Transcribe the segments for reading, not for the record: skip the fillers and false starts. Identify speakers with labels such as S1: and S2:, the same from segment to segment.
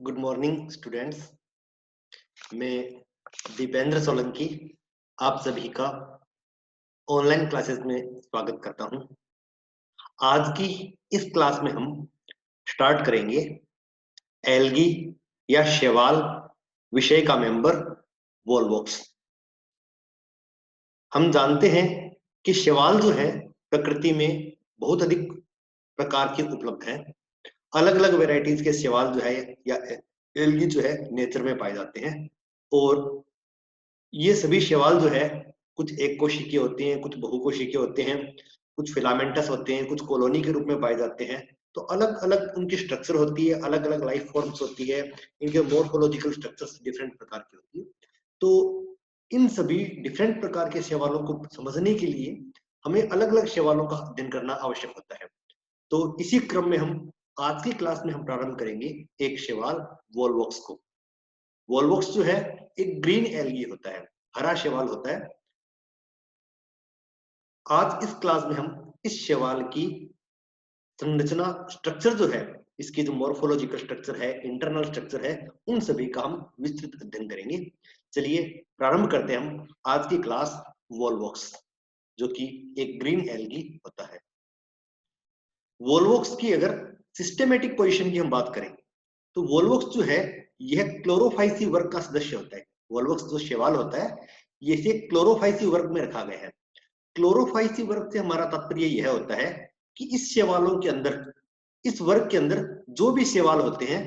S1: Good morning students. मैं दीपेंद्र सोलंकी आप सभी का ऑनलाइन क्लासेस में स्वागत करता हूं। आज की इस क्लास में हम स्टार्ट करेंगे एल्गी या शैवाल विषय का मेंबर वॉलवॉक्स। हम जानते हैं कि शैवाल जो है प्रकृति में बहुत अधिक प्रकार के उपलब्ध हैं। अलग अलग वेराइटीज के शैवाल जो है या एल्गी जो है नेचर में पाए जाते हैं और ये सभी शैवाल जो है कुछ एक कोशिकीय होते हैं, कुछ बहुकोशिकीय होते हैं, कुछ फिलामेंटस होते हैं, कुछ कॉलोनी के रूप में पाए जाते हैं। तो अलग अलग उनकी स्ट्रक्चर होती है, अलग अलग लाइफ फॉर्म्स होती है, इनके मॉर्फोलॉजिकल स्ट्रक्चर्स डिफरेंट प्रकार की होती है। तो इन सभी डिफरेंट प्रकार के शैवालों को समझने के लिए हमें अलग अलग शैवालों का अध्ययन करना आवश्यक होता है। तो इसी क्रम में हम आज की क्लास में हम प्रारंभ करेंगे एक शैवाल वॉलवॉक्स को। वॉलवॉक्स जो है एक ग्रीन एल्गी होता है, हरा शैवाल होता है। आज इस क्लास में हम इस शैवाल की संरचना स्ट्रक्चर जो है, इसकी जो मॉर्फोलॉजिकल स्ट्रक्चर है, इंटरनल स्ट्रक्चर है, उन सभी का हम विस्तृत अध्ययन करेंगे। चलिए प्रारंभ करते हैं हम आज की क्लास वॉलवॉक्स, जो कि एक ग्रीन एल्गी होता है। वॉलवॉक्स की अगर सिस्टेमेटिक पोजीशन की हम बात करें तो वॉलवॉक्स जो है यह क्लोरोफाइसी वर्ग का सदस्य होता है। वॉलवॉक्स जो शैवाल होता है ये इसे क्लोरोफाइसी वर्ग में रखा गया है। क्लोरोफाइसी वर्ग से हमारा तात्पर्य यह होता है कि इस शैवालों के अंदर, इस वर्ग के अंदर जो भी शैवाल होते हैं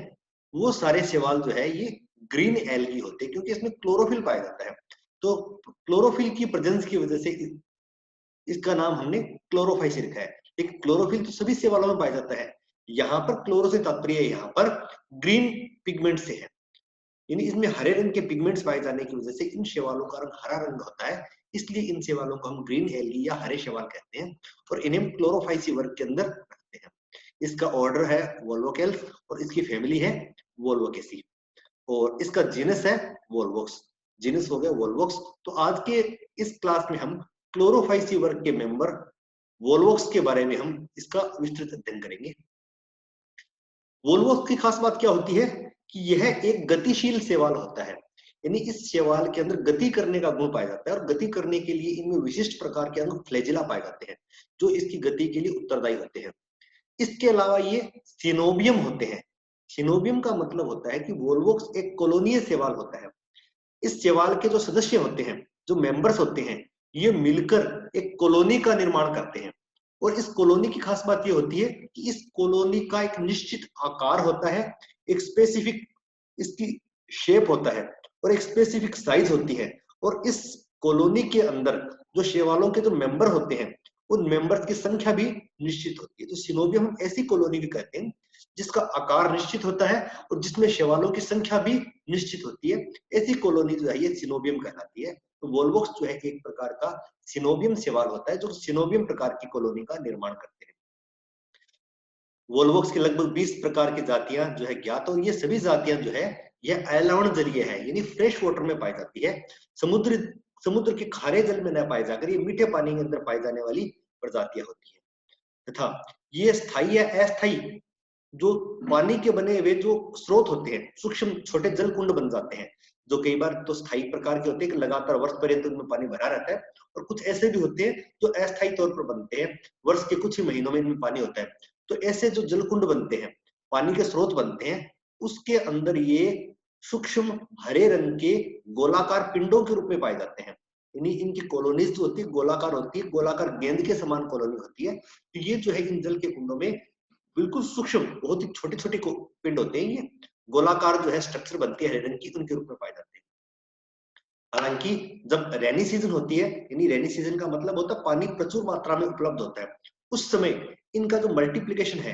S1: वो सारे शैवाल जो है ये ग्रीन एल्गी होते हैं, क्योंकि इसमें क्लोरोफिल पाया जाता है। तो क्लोरोफिल की प्रेजेंस की वजह से इसका नाम हमने क्लोरोफाइसी रखा है। लेकिन क्लोरोफिल तो सभी शैवालों में पाया जाता है। यहाँ पर क्लोरो से तात्पर्य यहाँ पर ग्रीन पिगमेंट से है, यानी इसमें हरे रंग के पिगमेंट्स पाए जाने की वजह से इन शैवालों का रंग हरा रंग होता है। इसलिए इन शैवालों को हम ग्रीन एल्गी या हरे शैवाल कहते हैं और इन्हें हम क्लोरोफाइसी वर्ग के अंदर रखते हैं। इसका ऑर्डर है वोल्वोकेल्स और इसकी फैमिली है वोल्वोकेसी और इसका जीनस है वोल्वोक्स। जीनस हो गया वोल्वोक्स। तो आज के इस क्लास में हम क्लोरोफाइसी वर्ग के मेंबर वोल्वोक्स के बारे में हम इसका विस्तृत अध्ययन करेंगे। वोल्वोक्स की खास बात क्या होती है कि यह एक गतिशील शैवाल होता है, यानी इस शैवाल के अंदर गति करने का गुण पाया जाता है और गति करने के लिए इनमें विशिष्ट प्रकार के अंग फ्लैजिला पाए जाते हैं जो इसकी गति के लिए उत्तरदायी होते हैं। इसके अलावा ये सिनोबियम होते हैं। सिनोबियम का मतलब होता है कि वोल्वोक्स एक कॉलोनियल शैवाल होता है। इस शैवाल के जो सदस्य होते हैं, जो मेंबर्स होते हैं, ये मिलकर एक कॉलोनी का निर्माण करते हैं और इस कॉलोनी की खास बात ये होती है कि इस कॉलोनी का एक निश्चित आकार होता है, एक स्पेसिफिक इसकी शेप होता है और एक स्पेसिफिक साइज होती है। और इस कॉलोनी के अंदर जो शैवालों के जो मेंबर होते हैं उन मेंबर्स की संख्या भी निश्चित होती है। तो सिनोबियम हम ऐसी कॉलोनी भी कहते हैं जिसका आकार निश्चित होता है और जिसमें शैवालों की संख्या भी निश्चित होती है। ऐसी कॉलोनी जो है ये सिनोबियम कहलाती है। तो वोल्वोक्स जो है एक प्रकार का सिनोबियम शैवाल होता है जो सिनोबियम प्रकार की कॉलोनी का निर्माण करते हैं। वोल्वोक्स की लगभग 20 प्रकार की जातियां जो है ज्ञात और ये सभी जातियां जो है यह अलावण जलीय है, यानी फ्रेश वाटर में पाई जाती है। समुद्र के खारे जल में न पाई जाकर ये मीठे पानी के अंदर पाई जाने वाली प्रजातियां होती है तथा ये स्थायी या अस्थायी जो पानी के बने हुए जो स्रोत होते हैं, सूक्ष्म छोटे जल कुंड बन जाते हैं जो कई बार तो स्थायी प्रकार के होते हैं कि लगातार वर्ष पर्यंत उनमें पानी भरा रहता है और कुछ ऐसे भी होते हैं जो अस्थायी तौर पर बनते हैं, वर्ष के कुछ ही महीनों में इनमें पानी होता है। तो ऐसे जो जलकुंड बनते हैं, पानी के स्रोत बनते हैं, उसके अंदर ये सूक्ष्म हरे रंग के गोलाकार पिंडों के रूप में पाए जाते हैं। यानी इनकी कॉलोनीज जो होती है गोलाकार होती है, गोलाकार गेंद के समान कॉलोनी होती है। तो ये जो है इन जल के कुंडों में बिल्कुल सूक्ष्म बहुत ही छोटे छोटे पिंड होते हैं, ये गोलाकार जो है स्ट्रक्चर बनती है हरे रंग की, उनके रूप में पाए जाते हैं। हालांकि जब रेनी सीजन होती है, यानी रेनी सीजन का मतलब होता है पानी प्रचुर मात्रा में उपलब्ध होता है, उस समय इनका जो मल्टीप्लिकेशन है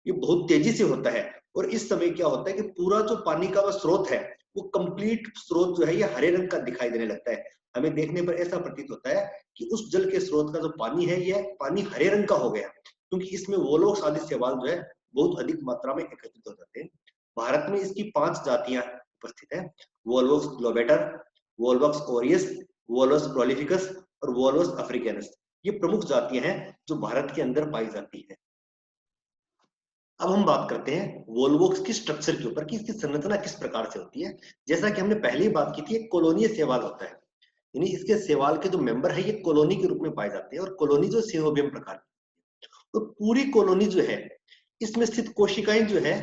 S1: ये बहुत तेजी से होता है और इस समय क्या होता है कि पूरा जो पानी का वह स्रोत है वो कंप्लीट स्रोत जो है ये हरे रंग का दिखाई देने लगता है। हमें देखने पर ऐसा प्रतीत होता है कि उस जल के स्रोत का जो पानी है यह पानी हरे रंग का हो गया, क्योंकि इसमें वोल्वोक्स आदि शैवाल जो है बहुत अधिक मात्रा में एकत्रित हो जाते हैं। भारत में इसकी 5 जातियां उपस्थित है, वोल्वोक्स ग्लोबेटर, वोल्वोक्स ओरियस, वोल्वोक्स प्रोलिफिकस और वोल्वोक्स अफ्रीकानस। ये प्रमुख जातियां हैं जो भारत के अंदर पाई जाती है। अब हम बात करते हैं वोल्वोक्स की स्ट्रक्चर के ऊपर कि इसकी संरचना किस प्रकार से होती है। जैसा कि हमने पहले ही बात की थी, एक कॉलोनियल शैवाल होता है, यानी इसके शैवाल के जो मेंबर है ये कॉलोनी के रूप में पाए जाते हैं, और कॉलोनी जो सिनोबियम प्रकार की। तो पूरी कॉलोनी जो है, इसमें स्थित कोशिकाएं जो है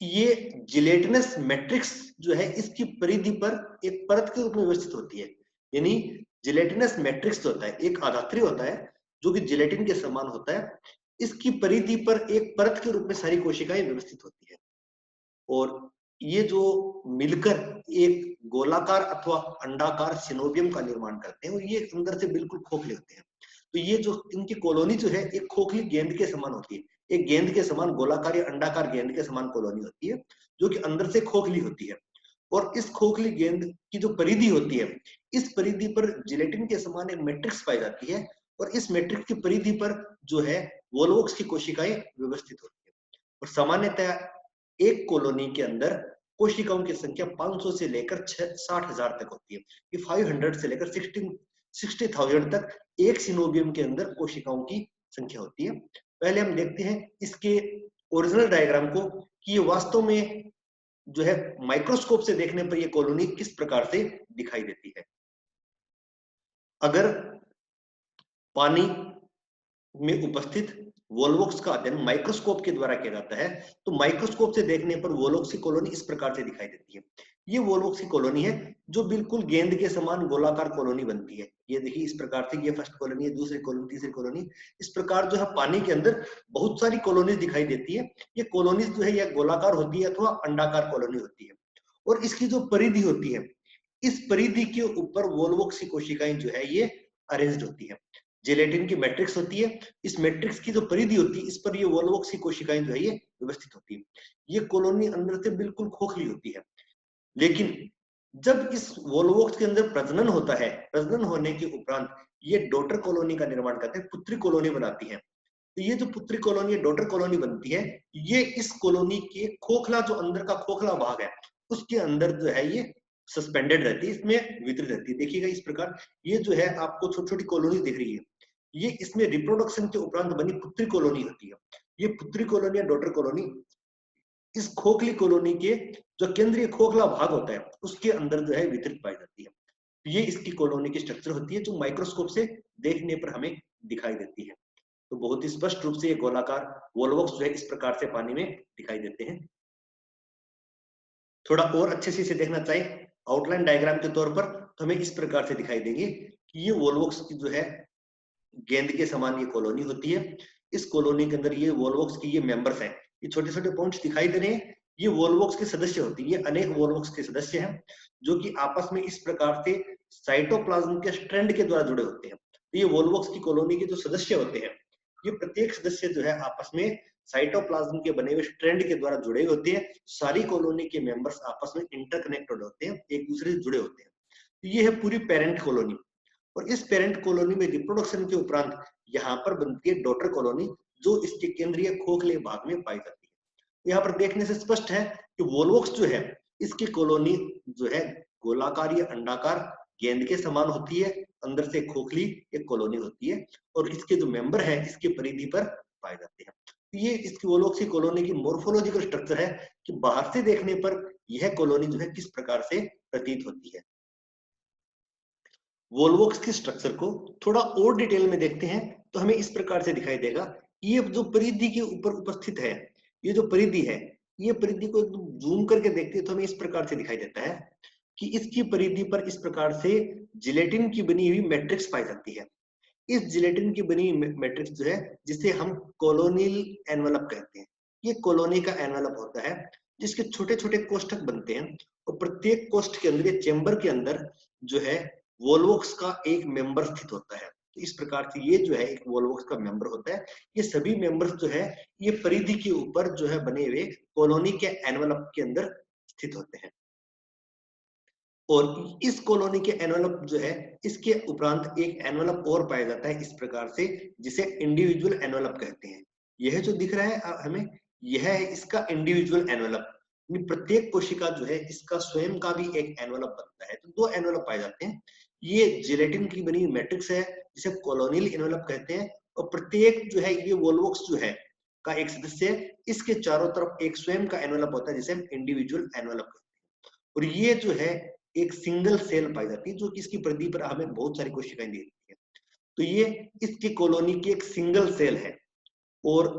S1: ये जिलेटिनस मैट्रिक्स जो है इसकी परिधि पर एक परत के रूप में व्यवस्थित होती है। यानी जिलेटिनस मैट्रिक्स जो होता है एक आधात्री होता है जो कि जिलेटिन के समान होता है, इसकी परिधि पर एक परत के रूप में सारी कोशिकाएं व्यवस्थित होती है, और ये जो मिलकर एक गोलाकार अथवा अंडाकार सिनोबियम का निर्माण करते हैं, और ये अंदर से बिल्कुल खोखले होते हैं। तो ये जो इनकी कॉलोनी जो है एक खोखली गेंद के समान होती है, एक गेंद के समान गोलाकार या अंडाकार गेंद के समान कॉलोनी होती है जो कि अंदर से खोखली होती है। और इस खोखली गेंद की जो परिधि होती है, इस परिधि पर जिलेटिन के समान एक मैट्रिक्स पाई जाती है, और इस मैट्रिक्स की परिधि पर जो है वोल्वोक्स की कोशिकाएं व्यवस्थित होती है। और सामान्यतः एक कॉलोनी के अंदर कोशिकाओं की संख्या 500 से लेकर 60,000 तक होती है। ये 500 से लेकर 60,000 तक एक सिनोबियम के अंदर कोशिकाओं की संख्या होती है। पहले हम देखते हैं इसके ओरिजिनल डायग्राम को कि ये वास्तव में जो है माइक्रोस्कोप से देखने पर ये कॉलोनी किस प्रकार से दिखाई देती है। अगर पानी में उपस्थित वोल्वोक्स का अध्ययन माइक्रोस्कोप के द्वारा किया जाता है, तो माइक्रोस्कोप से देखने पर वोल्वोक्स की कॉलोनी इस प्रकार से दिखाई देती है। ये वोल्वोक्स की कॉलोनी है जो बिल्कुल गेंद के समान गोलाकार कॉलोनी बनती है। ये देखिए इस प्रकार से, ये फर्स्ट कॉलोनी है, दूसरी कॉलोनी, तीसरी कॉलोनी, इस प्रकार जो है पानी के अंदर बहुत सारी कॉलोनी दिखाई देती है। ये कॉलोनी जो है या गोलाकार होती है अथवा अंडाकार कॉलोनी होती है, और इसकी जो परिधि होती है, इस परिधि के ऊपर वोल्वोक्स की कोशिकाएं जो है ये अरेंज्ड होती है। जेलेटिन की मैट्रिक्स होती है, इस मैट्रिक्स की जो परिधि होती है इस पर ये वोल्वोक्स की कोशिकाएं जो है ये व्यवस्थित होती है। ये कॉलोनी अंदर से बिल्कुल खोखली होती है, लेकिन जब इस वोल्वोक्स के अंदर प्रजनन होता है, प्रजनन होने के उपरांत ये डॉटर कॉलोनी का निर्माण करते हैं, पुत्री कॉलोनी बनाती है। तो ये जो पुत्री कॉलोनी, डॉटर कॉलोनी बनती है, ये इस कॉलोनी के खोखला, जो अंदर का खोखला भाग है उसके अंदर जो है ये सस्पेंडेड रहती है, इसमें वितरित रहती है। देखिएगा इस प्रकार ये जो है आपको छोटी छोटी कॉलोनी दिख रही है, ये इसमें रिप्रोडक्शन के उपरांत बनी पुत्री कॉलोनी होती है। ये पुत्री कॉलोनी या डॉटर कॉलोनी इस खोखली कॉलोनी के जो केंद्रीय खोखला भाग होता है उसके अंदर जो है वितरित पाई जाती है। ये इसकी कॉलोनी की स्ट्रक्चर होती है जो माइक्रोस्कोप से देखने पर हमें दिखाई देती है। तो बहुत ही स्पष्ट रूप से ये गोलाकार वोल्वोक्स जो है इस प्रकार से पानी में दिखाई देते हैं। थोड़ा और अच्छे से इसे देखना चाहे आउटलाइन डायग्राम के तौर पर, तो हमें इस प्रकार से दिखाई देंगे कि ये वोल्वोक्स की जो है गेंद के समान ये कॉलोनी होती है। इस कॉलोनी के अंदर ये वोल्वोक्स की ये मेंबर्स हैं, ये छोटे छोटे पॉइंट्स दिखाई दे रहे हैं, ये वोल्वोक्स के सदस्य होती है। ये अनेक वोल्वोक्स के सदस्य हैं जो कि आपस में इस प्रकार से साइटोप्लाज्म के स्ट्रैंड के द्वारा जुड़े होते हैं। तो ये वोल्वोक्स की कॉलोनी के जो सदस्य होते हैं, ये प्रत्येक सदस्य जो है आपस में साइटोप्लाज्म के बने हुए स्ट्रैंड के द्वारा जुड़े होते हैं। सारी कॉलोनी के मेंबर्स आपस में इंटरकनेक्टेड होते हैं, एक दूसरे से जुड़े होते हैं। तो ये है पूरी पेरेंट कॉलोनी, और इस पेरेंट कॉलोनी में रिप्रोडक्शन के उपरांत यहाँ पर बनती है डॉटर कॉलोनी जो इसके केंद्रीय खोखले भाग में पाई जाती है। यहाँ पर देखने से स्पष्ट है कि वोल्वोक्स जो है इसकी कॉलोनी जो है गोलाकार या अंडाकार गेंद के समान होती है, अंदर से खोखली एक कॉलोनी होती है, और इसके जो मेंबर है इसके परिधि पर पाए जाते हैं। ये इसकी वोल्वोक्स की कॉलोनी की मोर्फोलॉजिकल स्ट्रक्चर है कि बाहर से देखने पर यह कॉलोनी जो है किस प्रकार से प्रतीत होती है। वोल्वोक्स की स्ट्रक्चर को थोड़ा और डिटेल में देखते हैं तो हमें इस प्रकार से दिखाई देगा। ये जो परिधि के ऊपर उपस्थित है, ये जो परिधि है, ये परिधि को एकदम जूम करके देखते हैं तो हमें इस प्रकार से दिखाई देता है कि इसकी परिधि पर इस प्रकार से जिलेटिन की बनी हुई मैट्रिक्स पाई जाती है। इस जिलेटिन की बनी मैट्रिक्स जो है जिसे हम कॉलोनियल एनवेलप कहते हैं, ये कॉलोनी का एनवेलप होता है जिसके छोटे छोटे कोष्ठक बनते हैं, और प्रत्येक कोष्ठ के अंदर, चेंबर के अंदर जो है वोल्वोक्स का एक मेंबर स्थित होता है। तो इस प्रकार से ये जो है एक वोल्वोक्स का मेंबर होता है। ये सभी मेंबर्स जो है ये परिधि के ऊपर जो है बने हुए कॉलोनी के एनवेलप के अंदर स्थित होते हैं, और इस कॉलोनी के एनवेलप जो है इसके उपरांत एक एनवेलप और पाया जाता है इस प्रकार से, जिसे इंडिविजुअल एनवेलप कहते हैं। यह जो दिख रहा है हमें, यह है इसका इंडिविजुअल एनवेलप। प्रत्येक कोशिका जो है इसका स्वयं का भी एक एनवेलप बनता है। तो दो एनवेलप पाए जाते हैं। ये जिलेटिन की बनी मैट्रिक्स है जिसे कॉलोनियल एनवेलप कहते हैं, और प्रत्येक जो है ये वोल्वोक्स जो है का एक सदस्य है, इसके चारों तरफ एक स्वयं का एनवेलप होता है जिसे हम इंडिविजुअल एनवेलप कहते हैं। और ये जो है एक सिंगल सेल पाई जाती है, जो कि इसकी परिधि पर हमें बहुत सारी कोशिकाएं दिखती है। तो ये इसकी कॉलोनी की एक सिंगल सेल है। और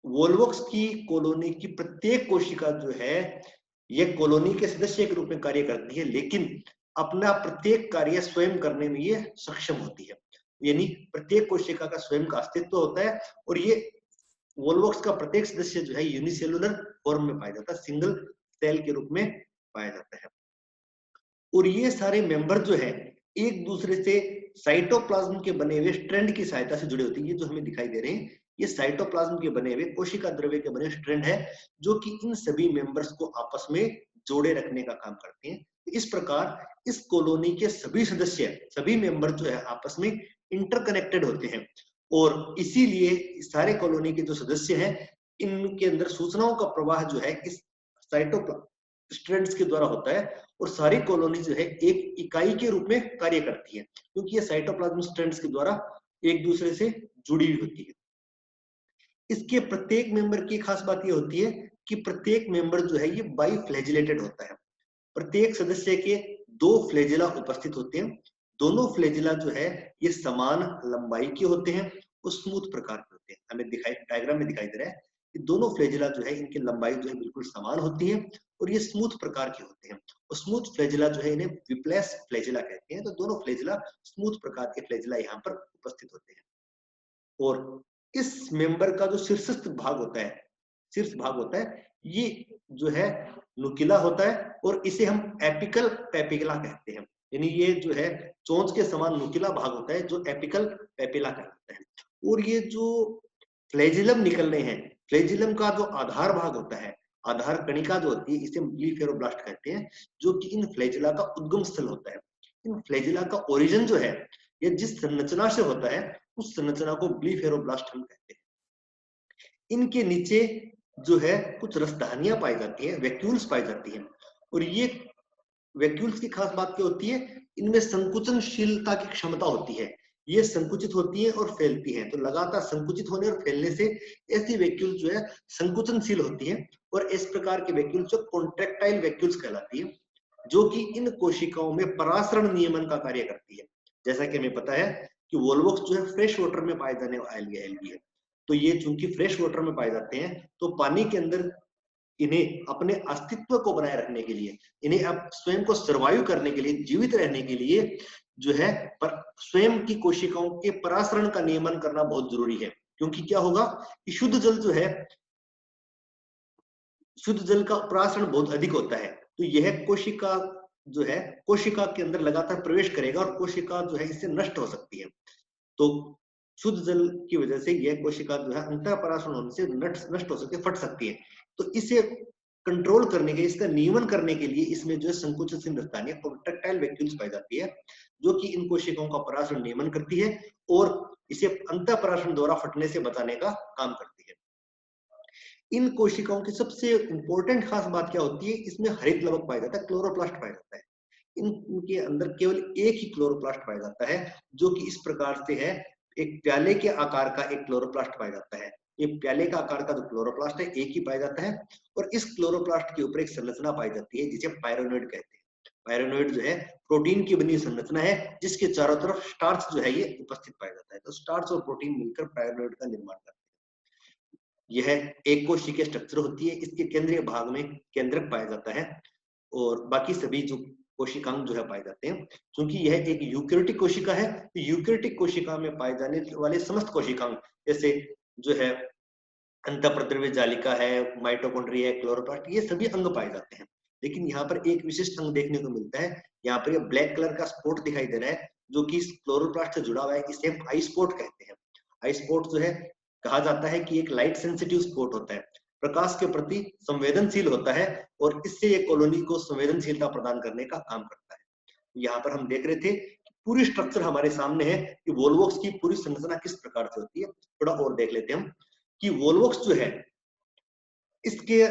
S1: वोल्वोक्स की कॉलोनी की प्रत्येक कोशिका जो है ये कॉलोनी के सदस्य के रूप में कार्य करती है, लेकिन अपना प्रत्येक कार्य स्वयं करने में ये सक्षम होती है। यानी प्रत्येक कोशिका का स्वयं का अस्तित्व होता है, और ये वोल्वोक्स का प्रत्येक सदस्य जो है यूनिसेलुलर फॉर्म में पाया जाता है, सिंगल सेल के रूप में पाया जाता है। और ये सारे मेंबर जो है एक दूसरे से साइटोप्लाज्म के बने हुए स्ट्रैंड की सहायता से जुड़े होते हैं। ये जो हमें दिखाई दे रहे हैं ये साइटोप्लाज्म के बने हुए कोशिका द्रव्य के बने स्ट्रैंड है, जो कि इन सभी मेंबर्स को आपस में जोड़े रखने का काम करते हैं। इस प्रकार इस कॉलोनी के सभी सदस्य, सभी मेंबर जो है आपस में इंटरकनेक्टेड होते हैं, और इसीलिए सारे कॉलोनी के जो सदस्य हैं इनके अंदर सूचनाओं का प्रवाह जो है इस साइटोप्लाज्म स्ट्रैंड्स के द्वारा होता है, और सारी कॉलोनी जो है एक इकाई के रूप में कार्य करती है, क्योंकि ये साइटोप्लाज्म स्ट्रैंड्स के द्वारा एक दूसरे से जुड़ी हुई होती है। इसके प्रत्येक मेंबर की खास बात ये होती है कि प्रत्येक मेंबर जो है ये बाइफ्लैजिलेटेड होता है। प्रत्येक सदस्य के दो फ्लैजिला उपस्थित होते हैं। दोनों फ्लैजिला जो है ये समान लंबाई के होते हैं और स्मूथ प्रकार के होते हैं। हमें दिखाई डायग्राम में दिखाई दे रहा है कि दोनों फ्लैजिला जो है इनकी लंबाई जो है बिल्कुल समान होती है, और ये स्मूथ प्रकार के होते हैं। और स्मूथ फ्लैजिला जो है इन्हें विप्लेस फ्लैजिला कहते हैं। तो दोनों फ्लैजिला स्मूथ प्रकार के फ्लैजिला यहाँ पर उपस्थित होते हैं। और इस मेंबर का जो शीर्षस्थ भाग होता है, शीर्ष भाग होता है, ये जो है नुकीला होता है, और इसे हम एपिकल पेपिला कहते हैं। यानी ये जो है चोंच के समान नुकीला भाग होता है जो एपिकल पेपिला कहलाता है। और ये जो फ्लैजिलम निकलने हैं, फ्लैजिलम का जो आधार भाग होता है, आधार कणिका जो होती है, इसे ब्लीफेरोब्लास्ट कहते हैं, जो कि इन फ्लैजिला का उद्गम स्थल होता है। इन फ्लैजिला का ओरिजिन जो है ये जिस संरचना से होता है उस संरचना को ब्लीफेरोब्लास्ट हम कहते हैं। इनके नीचे जो है कुछ रसधानियां पाई जाती है, वैक्यूल्स पाई जाती हैं, और ये वैक्यूल्स की खास बात क्या होती है, इनमें संकुचनशीलता की क्षमता होती है। ये संकुचित होती है और फैलती है, तो लगातार संकुचित होने और फैलने से ऐसी वैक्यूल जो है संकुचनशील होती है, और इस प्रकार के वैक्यूल जो कॉन्ट्रैक्टाइल वैक्यूल्स कहलाती है, जो कि इन कोशिकाओं में परासरण नियमन का कार्य करती है। जैसा कि हमें पता है कि वोल्वोक्स जो है फ्रेश वाटर में पाए जाने वाली एल्गी है, तो ये चूंकि फ्रेश वाटर में पाए जाते हैं तो पानी के अंदर इन्हें अपने अस्तित्व को बनाए रखने के लिए, इन्हें अब स्वयं को सर्वाइव करने के लिए, जीवित रहने के लिए जो है पर स्वयं की कोशिकाओं के परासरण का नियमन करना बहुत जरूरी है। क्योंकि क्या होगा कि शुद्ध जल जो है, शुद्ध जल का परासरण बहुत अधिक होता है, तो यह कोशिका जो है कोशिका के अंदर लगातार प्रवेश करेगा और कोशिका जो है इससे नष्ट हो सकती है। तो शुद्ध जल की वजह से यह कोशिका जो है अंतः परासरण होने से नष्ट हो सकती है, फट सकती है। तो इसे कंट्रोल करने के, इसका नियमन करने के लिए इसमें जो है संकुचित रसायन कॉन्ट्रैक्टाइल वैक्यूल्स पाई जाती है, जो कि इन कोशिकाओं का परासरण नियमन करती है और इसे अंतः परासरण द्वारा फटने से बचाने का काम करती है। इन कोशिकाओं की सबसे इंपॉर्टेंट खास बात क्या होती है, इसमें हरित लवक पाया जाता है, क्लोरोप्लास्ट पाया जाता है। इनके अंदर केवल एक ही क्लोरोप्लास्ट पाया जाता है, जो कि इस प्रकार से है, एक प्याले के आकार का एक क्लोरोप्लास्ट पाया जाता है। ये प्याले का आकार का जो क्लोरोप्लास्ट है एक ही पाया जाता है, और इस क्लोरोप्लास्ट के ऊपर एक संरचना पाई जाती है जिसे पायरोनोइड कहते हैं। पायरोनोइड जो है प्रोटीन की बनी संरचना है, जिसके चारों तरफ स्टार्च जो है ये उपस्थित पाया जाता है। तो स्टार्च और प्रोटीन मिलकर पायरोनोइड का निर्माण करते हैं। यह एक कोशिकीय स्ट्रक्चर होती है, इसके केंद्रीय भाग में केंद्रक पाया जाता है, और बाकी सभी जो कोशिकांग जो है पाए जाते हैं। क्योंकि यह एक यूकैरियोटिक कोशिका है, तो यूकैरियोटिक कोशिका में पाए जाने वाले समस्त कोशिकांग जैसे जो है अंतःप्रद्रव्य जालिका है, माइटोकॉन्ड्रिया है, क्लोरोप्लास्ट, ये सभी अंग पाए जाते हैं। लेकिन यहाँ पर एक विशिष्ट अंग देखने को मिलता है, यहाँ पर ये ब्लैक कलर का स्पॉट दिखाई दे रहा है, जो कि क्लोरोप्लास्ट से जुड़ा हुआ है, इसे हम आई स्पॉट कहते हैं। आई स्पॉट जो है कहा जाता है कि एक लाइट सेंसिटिव स्पॉट होता है, प्रकाश के प्रति संवेदनशील होता है, और इससे ये कॉलोनी को संवेदनशीलता प्रदान करने का काम करता है। यहाँ पर हम देख रहे थे कि पूरी स्ट्रक्चर हमारे सामने है कि वोल्वोक्स की पूरी संरचना किस प्रकार से होती है। थोड़ा और देख लेते हैं हम कि वोल्वोक्स जो है इसके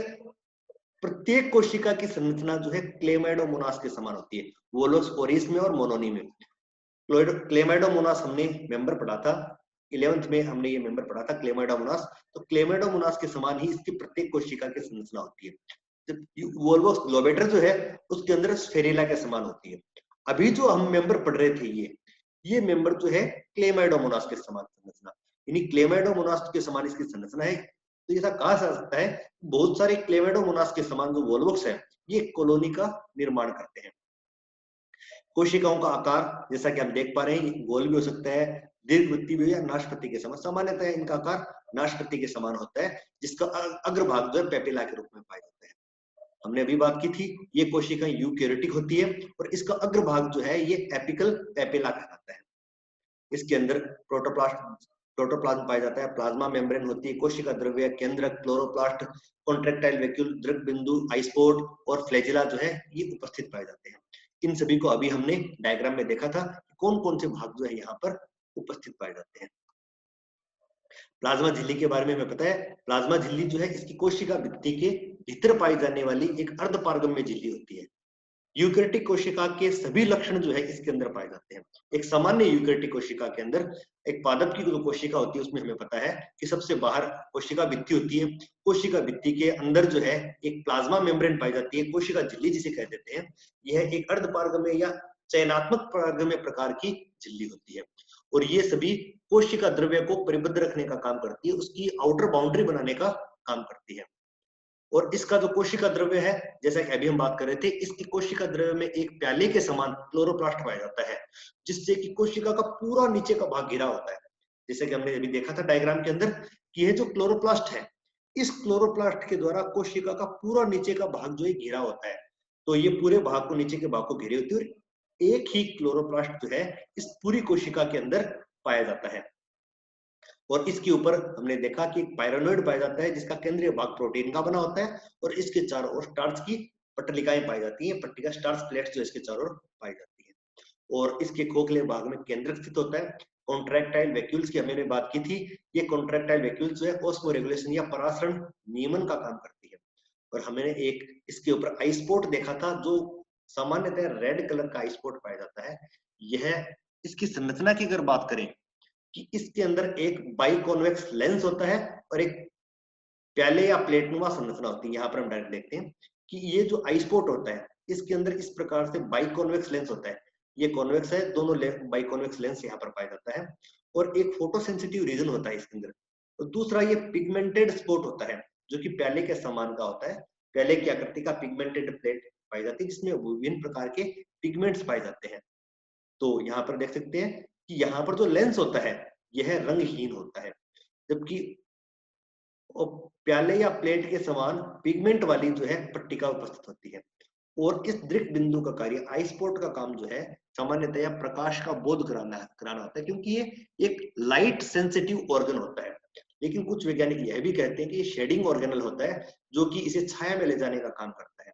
S1: प्रत्येक कोशिका की संरचना जो है क्लेमाइडोमोनास के समान होती है, वोल्वोक्स ओरिस में और मोनोनी में। क्लेमाइडोमोनास हमने मेंबर पढ़ा था, 11th में हमने ये मेंबर पढ़ा था क्लेमाइडोमोनास। तो क्लेमाइडोमोनास के समान ही इसकी प्रत्येक कोशिका की संरचना होती है। जब वोल्वोक्स ग्लोबेटर जो है उसके अंदर स्फेरिला के समान होती है। अभी जो हम मेंबर पढ़ रहे थे ये मेंबर जो है क्लेमाइडोमोनास के समान संरचना, यानी क्लेमाइडोमोनास के समान इसकी संरचना है। तो ऐसा कहा जा सकता है बहुत सारे क्लेमाइडोमोनास के समान जो वोल्वोक्स है ये कॉलोनी का निर्माण करते हैं। कोशिकाओं का आकार जैसा कि हम देख पा रहे हैं गोल भी हो सकता है, दीर्घवृत्तीय भी या नाशपति के समान। सामान्यतः इनका आकार नाशपति के समान होता है, जिसका अग्रभाग जो है पेपिला के रूप में पाया जाता है। हमने अभी बात की थी ये कोशिकाएं यूकैरियोटिक होती है और इसका अग्रभाग जो है ये एपिकल पेपिला कहलाता है। इसके अंदर प्रोटोप्लाज्म पाया जाता है, प्लाज्मा मेम्ब्रेन होती है, कोशिका द्रव्य, केंद्रक, क्लोरोप्लास्ट, कॉन्ट्रैक्टाइल वैक्यूल, द्रक बिंदु, आइसपोड और फ्लैजिला जो है ये उपस्थित पाए जाते हैं। इन सभी को अभी हमने डायग्राम में देखा था कौन कौन से भाग जो है यहाँ पर उपस्थित पाए जाते हैं। प्लाज्मा झिल्ली के बारे में हमें पता है, प्लाज्मा झिल्ली जो है इसकी कोशिका भित्ति के भीतर पाई जाने वाली एक अर्धपारगम्य झिल्ली होती है। यूकैरियोटिक कोशिका के सभी लक्षण जो है इसके अंदर पाए जाते हैं। एक सामान्य यूकैरियोटिक कोशिका के अंदर एक पादप की जो कोशिका होती है उसमें हमें पता है कि सबसे बाहर कोशिका भित्ति होती है। कोशिका भित्ति के अंदर जो है एक प्लाज्मा मेम्ब्रेन पाई जाती है, कोशिका झिल्ली जिसे कह देते हैं। यह एक अर्धपारगम्य या चयनात्मक पारगम्य प्रकार की झिल्ली होती है और ये सभी कोशिका द्रव्य को परिबद्ध रखने का काम करती है, उसकी आउटर बाउंड्री बनाने का काम करती है। और इसका जो कोशिका द्रव्य है जैसा कि अभी हम बात कर रहे थे, इसकी कोशिका द्रव्य में एक प्याले के समान क्लोरोप्लास्ट पाया जाता है, जिससे कि कोशिका का पूरा नीचे का भाग घिरा होता है। जैसे कि हमने अभी देखा था डायग्राम के अंदर कि यह जो क्लोरोप्लास्ट है, इस क्लोरोप्लास्ट के द्वारा कोशिका का पूरा नीचे का भाग जो है घिरा होता है। तो ये पूरे भाग को नीचे के भाग को घेरे होती है और एक ही क्लोरोप्लास्ट जो है इस पूरी कोशिका के अंदर पाया जाता है। और इसके ऊपर हमने देखा कि पायरानोइड पाया जाता है जिसका केंद्रीय भाग प्रोटीन का बना होता है और इसके चारों ओर स्टार्च की पट्टिकाएं पाई जाती हैं, पट्टिका स्टार्च प्लेट्स जो इसके चारों ओर पाई जाती है। और इसके खोखले भाग में केंद्रक स्थित होता है। कॉन्ट्रैक्टाइल वैक्यूल्स की हमने बात की थी, ये कॉन्ट्रैक्टाइल वैक्यूल्स जो है ऑस्मो रेगुलेशन या परासरण नियमन का काम करती है। और हमने एक इसके ऊपर आइसपोट देखा था जो सामान्यतः रेड कलर का आइसपोट पाया जाता है। यह इसकी संरचना की अगर बात करें कि इसके अंदर एक बाइकॉन्वेक्स लेंस होता है और एक प्याले या प्लेटनुमा संरचना होती है। यहाँ पर हम डायरेक्ट देखते हैं कि ये जो आइसपोट होता है इसके अंदर इस प्रकार से बाइकॉन्वेक्स लेंस होता है। ये कॉन्वेक्स है, दोनों बाइकॉन्वेक्स लेंस यहाँ पर पाया जाता है और एक फोटोसेंसिटिव रीजन होता है इसके अंदर। और दूसरा ये पिगमेंटेड स्पॉट होता है जो कि प्याले के समान का होता है। प्याले की आकृति का पिगमेंटेड प्लेट पाई जाती है जिसमें विभिन्न प्रकार के पिगमेंट्स पाए जाते हैं। तो यहाँ पर देख सकते हैं कि यहाँ पर जो लेंस होता है यह रंगहीन होता है, जबकि प्याले या प्लेट के समान पिगमेंट वाली जो है पट्टिका उपस्थित होती है। और इस दृक बिंदु का कार्य आइसपोट का काम जो है सामान्यतया प्रकाश का बोध कराना होता है, क्योंकि ये एक लाइट सेंसिटिव ऑर्गन होता है। लेकिन कुछ वैज्ञानिक यह भी कहते हैं कि ये शेडिंग ऑर्गेनल होता है जो कि इसे छाया में ले जाने का काम करता है।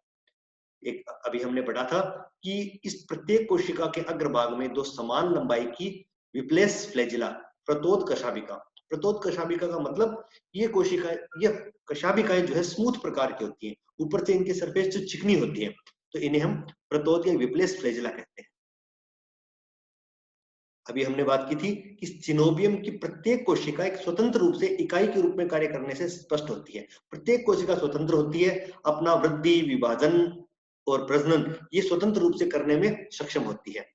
S1: एक अभी हमने पढ़ा था कि इस प्रत्येक कोशिका के अग्रभाग में दो समान लंबाई की विप्लेस फ्लैजिला प्रतोद कशाभिका। प्रतोद कशाभिका का मतलब ये कोशिकाएं, ये कशाभिकाएं जो है स्मूथ प्रकार की होती हैं, ऊपर से इनकी सरफेस जो चिकनी होती है, तो इन्हें हम प्रतोद या विप्लेस फ्लैजिला कहते हैं। अभी हमने बात की थी कि सिनोबियम की प्रत्येक कोशिका एक स्वतंत्र रूप से इकाई के रूप में कार्य करने से स्पष्ट होती है। प्रत्येक कोशिका स्वतंत्र होती है, अपना वृद्धि, विभाजन और प्रजनन ये स्वतंत्र रूप से करने में सक्षम होती है।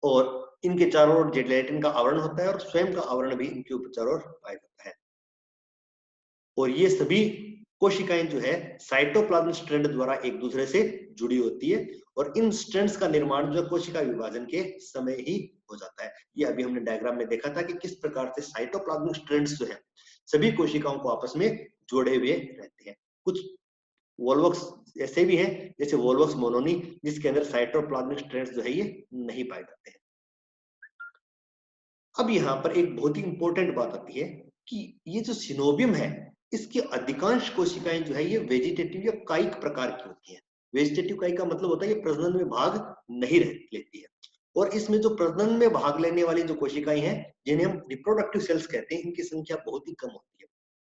S1: और इनके चारों ओर जेलेटिन का आवरण होता है और स्वयं का आवरण भी इनके ऊपर चारों ओर पाया जाता है। और ये सभी कोशिकाएं जो है साइटोप्लाज्म स्ट्रैंड द्वारा एक दूसरे से जुड़ी होती है और इन स्ट्रैंड्स का निर्माण जो कोशिका विभाजन के समय ही हो जाता है। ये अभी हमने डायग्राम में देखा था कि किस प्रकार से साइटोप्लाज्मिक स्ट्रैंड्स जो है सभी कोशिकाओं को आपस में जोड़े हुए रहते हैं। कुछ वोल्वोक्स ऐसे भी हैं जैसे वोल्वोक्स मोनोनी जिसके अंदर साइटोप्लाज्मिक स्ट्रैंड्स जो है ये नहीं पाए जाते हैं। अब यहाँ पर एक बहुत ही इंपॉर्टेंट बात आती है कि ये जो सिनोबियम है इसकी अधिकांश कोशिकाएं जो है ये वेजिटेटिव या कायिक प्रकार की होती हैं। वेजिटेटिव कायिक का मतलब होता है ये प्रजनन में भाग नहीं लेती है। और इसमें जो प्रजनन में भाग लेने वाली जो कोशिकाएं हैं जिन्हें हम रिप्रोडक्टिव सेल्स कहते हैं, इनकी संख्या बहुत ही कम होती है।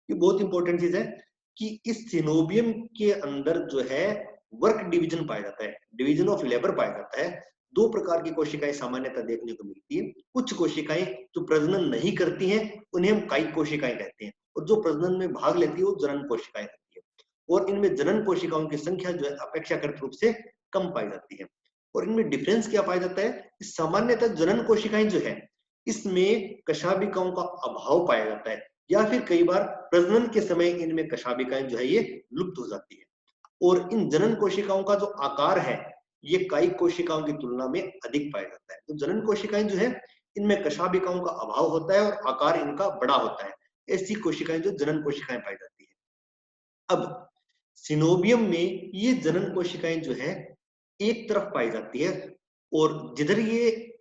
S1: ये बहुत इंपॉर्टेंट चीज है कि इस सिनोबियम के अंदर जो है वर्क डिवीजन पाया जाता है, डिवीजन ऑफ लेबर पाया जाता है, दो प्रकार की कोशिकाएं सामान्यतः देखने को मिलती है। कुछ कोशिकाएं जो प्रजनन नहीं करती हैं उन्हें हम कायिक कोशिकाएं कहते हैं, और जो प्रजनन में भाग लेती है वो जनन कोशिकाएं होती है। और इनमें जनन कोशिकाओं की संख्या जो है अपेक्षाकृत रूप से कम पाई जाती है। और इनमें डिफरेंस क्या पाया जाता है, सामान्यतः जनन कोशिकाएं जो है इसमें कशाभिकाओं का अभाव पाया जाता है, या फिर कई बार प्रजनन के समय इनमें कशाभिकाएं जो है ये लुप्त हो जाती है। और इन जनन कोशिकाओं का जो आकार है ये कायिक कोशिकाओं की तुलना में अधिक पाया जाता है। तो जनन कोशिकाएं जो है इनमें कशाभिकाओं का अभाव होता है और आकार इनका बड़ा होता है। ऐसी कोशिकाएं जो जनन कोशिकाएं पाई जाती है। अब सिनोबियम में ये जनन कोशिकाएं जो है एक तरफ पाई जाती है, और जिधर ये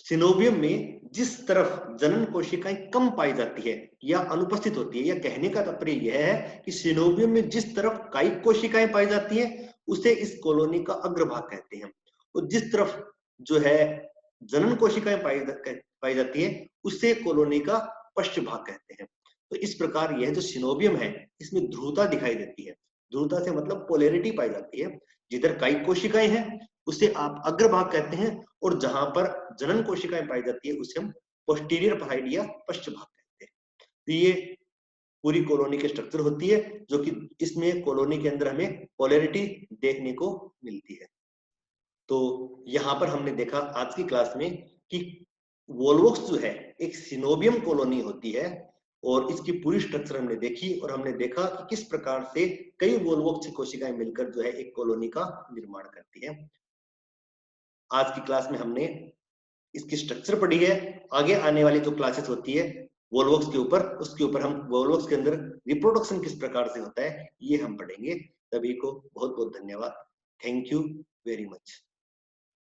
S1: सिनोबियम में जिस तरफ जनन कोशिकाएं कम पाई जाती है या अनुपस्थित होती है, या कहने का तात्पर्य यह है कि सिनोबियम में जिस तरफ कायिक कोशिकाएं पाई जाती हैं उसे इस कॉलोनी का अग्रभाग कहते हैं, और जिस तरफ जो है जनन कोशिकाएं पाई जाती है उसे कॉलोनी का पश्च भाग कहते हैं। तो इस प्रकार यह जो सिनोबियम है इसमें ध्रुवता दिखाई देती है। ध्रुवता से मतलब पोलैरिटी पाई जाती है। जिधर कायिक कोशिकाएं हैं उसे आप अग्रभाग कहते हैं, और जहां पर जनन कोशिकाएं पाई जाती है उसे हम पोस्टीरियर साइड या पश्च भाग कहते हैं। तो ये पूरी कॉलोनी की स्ट्रक्चर होती है, जो कि इसमें कॉलोनी के अंदर हमें पोलैरिटी देखने को मिलती है। तो यहाँ पर हमने देखा आज की क्लास में कि वोल्वोक्स जो है एक सिनोबियम कॉलोनी होती है, और इसकी पूरी स्ट्रक्चर हमने देखी, और हमने देखा कि किस प्रकार से कई वोल्वोक्स कोशिकाएं मिलकर जो है एक कॉलोनी का निर्माण करती है। आज की क्लास में हमने इसकी स्ट्रक्चर पढ़ी है। आगे आने वाली जो क्लासेस होती है वोल्वोक्स के ऊपर, उसके ऊपर हम वोल्वोक्स के अंदर रिप्रोडक्शन किस प्रकार से होता है ये हम पढ़ेंगे। सभी को बहुत बहुत धन्यवाद। Thank you very much.